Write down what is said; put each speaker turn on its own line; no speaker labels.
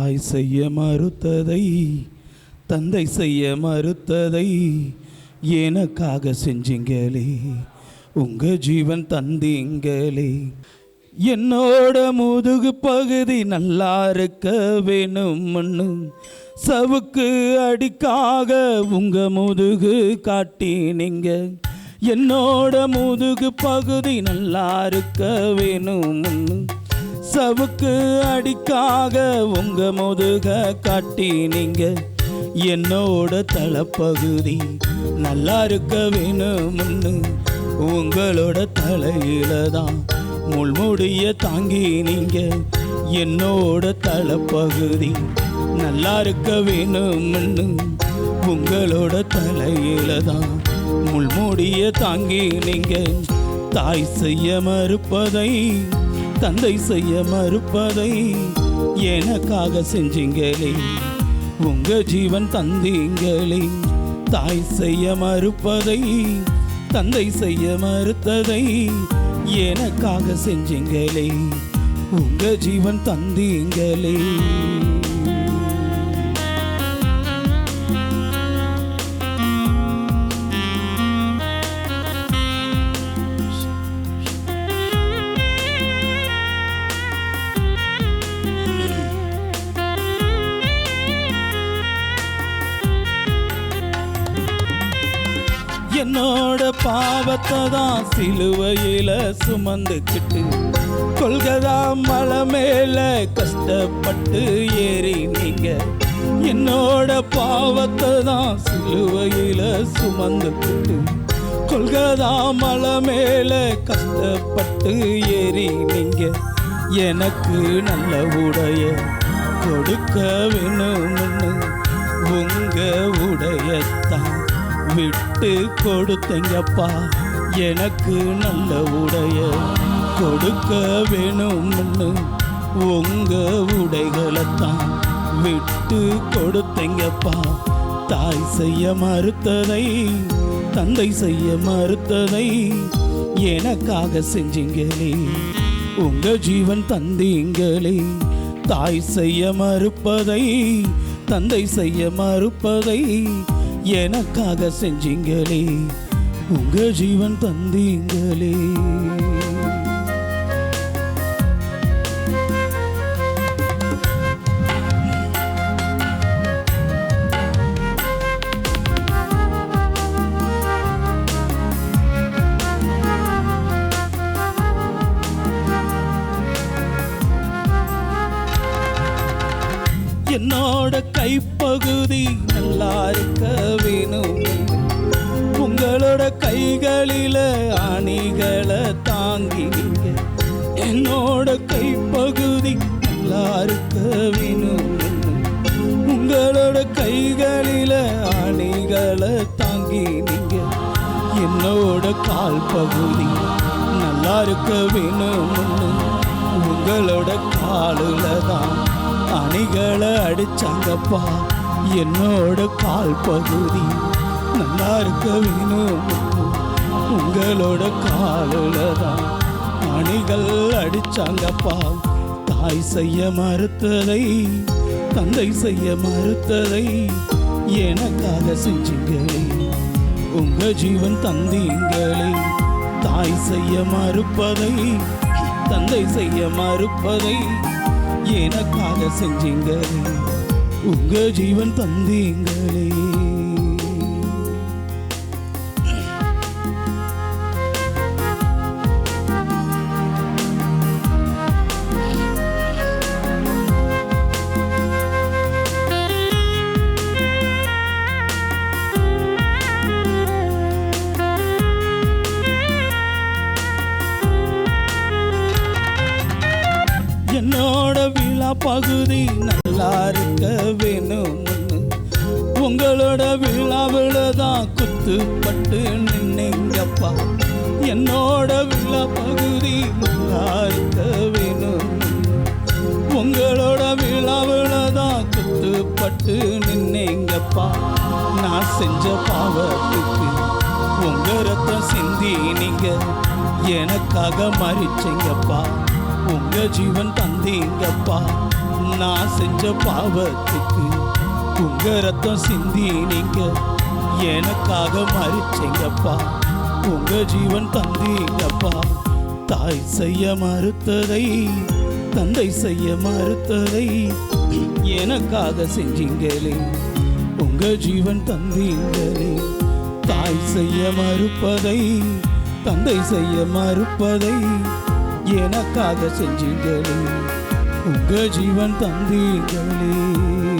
தாய் செய்ய மறுத்ததை தந்தை செய்ய மறுத்ததை எனக்காக செஞ்சீங்களே, உங்க ஜீவன் தந்தீங்களே. என்னோட முதுகு பகுதி நல்லா இருக்க வேணும்னு சவுக்கு அடிக்காக உங்க முதுகு காட்டினீங்க. என்னோட முதுகு பகுதி நல்லா இருக்க வேணும்னு சவுக்கு அடிக்காக உங்க முதுக காட்டினீங்க. என்னோட தலைப்பகுதி நல்லா இருக்க வேணும்னு உங்களோட தலையில தான் முள்முடிய தாங்கினீங்க. என்னோட தலைப்பகுதி நல்லா இருக்க வேணும்னு உங்களோட தலையில தான் முள்முடிய தாங்கினீங்க. தாய் செய்ய மறுப்பதை தந்தை செய்ய மறுப்பதை எனக்காக செஞ்சீங்களே, உங்க ஜீவன் தந்தீங்களே. தாய் செய்ய மறுப்பதை தந்தை செய்ய மறுத்ததை எனக்காக செஞ்சீங்களே, உங்க ஜீவன் தந்தீங்களே. என்னோட பாவத்தை தான் சிலுவையில சுமந்துக்கிட்டு கொல்கதா மலை மேல கஷ்டப்பட்டு ஏறினீங்க. என்னோட பாவத்தை தான் சிலுவையில சுமந்துக்கிட்டு கொல்கதா மலை மேல கஷ்டப்பட்டு ஏறினீங்க. எனக்கு நல்ல உடைய கொடுக்க வேணும்னு உங்க உடையத்தான் விட்டு கொடுத்தீங்கப்பா. எனக்கு நல்ல உடைய கொடுக்க வேணும்னு உங்க உடைகளைத்தான் விட்டு கொடுத்தீங்கப்பா. தாய் செய்ய மறுத்ததை தந்தை செய்ய மறுத்ததை எனக்காக செஞ்சீங்களே, உங்க ஜீவன் தந்தீங்களே. தாய் செய்ய மறுப்பதை தந்தை செய்ய மறுப்பதை எனக்காக செஞ்சீங்களே, உங்க ஜீவன் தந்தீங்களே. என்னோட கைப்பகுதி நல்லா இருக்க வேணும், உங்களோட கைகளில ஆணிகளை தாங்கினீங்க. என்னோட கைப்பகுதி நல்லா இருக்க வேணும், உங்களோட கைகளில ஆணிகளை தாங்கினீங்க. என்னோட கால் பகுதி நல்லா இருக்க வேணும், உங்களோட காலுல தான் அணிகளை அடிச்சாங்கப்பா. என்னோட கால் பகுதி நல்லா இருக்க வேணும், உங்களோட காலில் தான் அணிகள் அடிச்சாங்கப்பா. தாய் செய்ய மறுத்ததை தந்தை செய்ய மறுத்ததை எனக்காக செஞ்சீங்களே, உங்க ஜீவன் தந்தீங்களே. தாய் செய்ய மறுப்பதை தந்தை செய்ய மறுப்பதை எனக்காக செஞ்சீங்களே, உங்க ஜீவன் தந்தீங்களே. என்னோட விழா பகுதி நல்லா இருக்க வேணும், உங்களோட விழாவில் தான் குத்துப்பட்டு நின்னீங்கப்பா. என்னோட விழா பகுதி நல்லா இருக்க வேணும், உங்களோட விழாவில் தான் குத்துப்பட்டு நின்னீங்கப்பா. நான் செஞ்ச பாவத்துக்கு உங்க ரத்தம் சிந்தி நீங்க எனக்காக மறிச்சீங்கப்பா. உங்க ஜீவன் தந்தீங்கப்பா. நான் செஞ்ச பாவத்துக்கு உங்க ரத்தம் சிந்தி நீங்க எனக்காக மறிச்சீங்கப்பா. உங்க ஜீவன் தந்தீங்கப்பா. தாய் செய்ய மறுத்ததை தந்தை செய்ய மறுத்ததை எனக்காக செஞ்சீங்களே. உங்க ஜீவன் தந்தீங்களே. தாய் செய்ய மறுப்பதை தந்தை செய்ய மறுப்பதை எனக்காக செஞ்சீங்களே. உங்க ஜீவன் தந்தீங்களே.